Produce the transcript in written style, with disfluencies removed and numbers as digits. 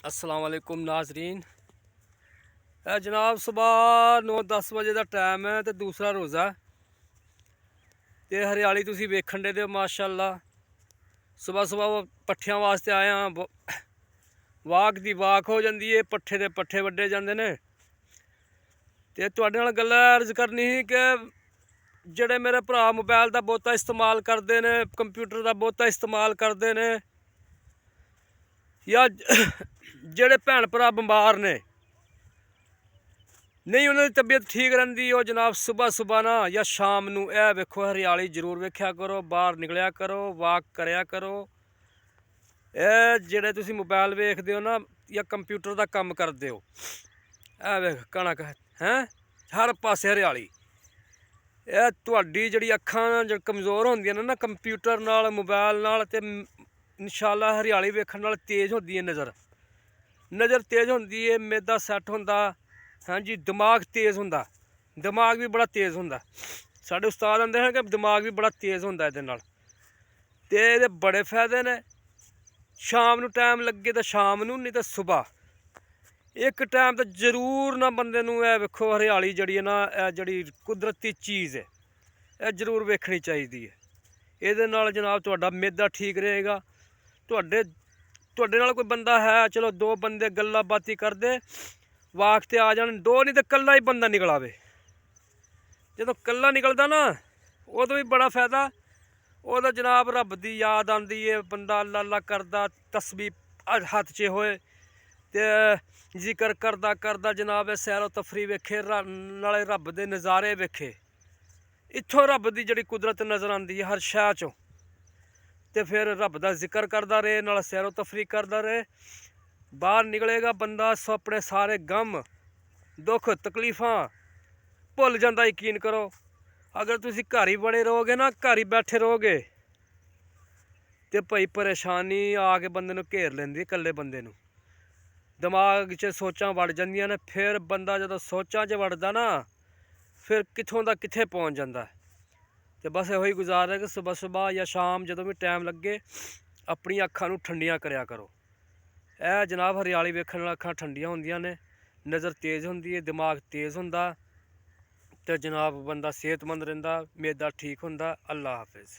अस्सलाम वालेकुम नाजरीन। जनाब सुबह 9-10 बजे का टाइम है तो दूसरा रोज़ा तो हरियाली तुसी वेखण दे हो माशाअल्लाह। सुबह सुबह वो पट्ठियां वास्ते आए हाँ, वाक दी वाक हो जाती है, पट्ठे दे पट्ठे वड्डे जाते हैं। तो तुहाडे नाल गल अर्ज करनी ही कि जेड़े मेरे भरा मोबाइल का बहुता इस्तेमाल करते हैं, कंप्यूटर का बहुता इस्तेमाल करते हैं, या जेड़े भैन भरा बमार ने नहीं उन्होंने तबीयत ठीक रही हो जनाब, सुबह सुबह ना या शाम नू ए वेखो हरियाली जरूर वेख्या करो, बाहर निकलिया करो, वाक करया करो। ए जेड़े तुसी मोबाइल वेखदे हो ना या कंप्यूटर का काम करते हो, ए वेख कणक हैं हर पासे हरियाली। ए तुहाडी जिहड़ी अखां कमज़ोर होंदियां ने ना कंप्यूटर नाल मोबाइल नाल, ते इंशाअल्लाह हरियाली वेखण नाल तेज़ होंदी है नज़र तेज़ होंदी है, मैदा सैट होंदा। हाँ जी, दिमाग तेज़ होंदा, दिमाग भी बड़ा तेज़ होंदा। साढ़े उस्ताद आंदे हैं कि दिमाग भी बड़ा तेज़ होंदा इहदे नाल, ते इहदे बड़े फायदे ने। शाम नू टाइम लगे तो शाम नू, नहीं तो सुबह एक टाइम तो जरूर ना बंदे नू ए वेखो हरियाली जड़ी है ना, जड़ी कुदरती चीज़ है यह जरूर वेखनी चाहिए है। इहदे नाल जनाब तुहाडा मैदा ठीक रहेगा। तुहाडे नाल कोई बंदा है, चलो दो बंदे गल्ला बाती करदे वाक ते आ जान, दो नहीं तो कल्ला ही बंदा निकल आवे। जो कल्ला निकलदा ना उदों भी बड़ा फायदा। उदों जनाब रब दी याद आंदी है, बंदा अल्लाह अल्लाह करदा, तस्बीह हत्थ च होए ते जिक्र करदा करदा जनाब सैरो तफरी वेखे, नाले रब दे नज़ारे वेखे। इत्थों रब दी जिहड़ी कुदरत नज़र आंदी है हर शै चों, ते फिर रब दा जिक्र करदा रहे, नाल सैरो तफरी करदा रहे। बाहर निकलेगा बंदा अपने सारे गम दुख तकलीफ़ां भुल जाता, यकीन करो। अगर तुसी घर ही बड़े रहोगे ना, घर ही बैठे रहोगे, तो भाई परेशानी आके बंदे नूं घेर लेंदी, कल्ले बंदे नूं दिमाग च सोचां वड़ जांदियां ने। फिर बंदा जदों सोचां च वड़दा ना, फिर कित्थों दा कित्थे पहुँच जांदा है। तो बस इहो ही गुजार है कि सुबह सुबह या शाम जदों भी टाइम लगे अपनी अखां नूं ठंडियां करया करो। यह जनाब हरियाली वेखण नाल अखां ठंडियां होंदियां ने, नज़र तेज़ होंदी है, दिमाग तेज़ होंदा, तो जनाब बंदा सेहतमंद रहिंदा, मैदा ठीक होंदा। अल्लाह हाफिज़।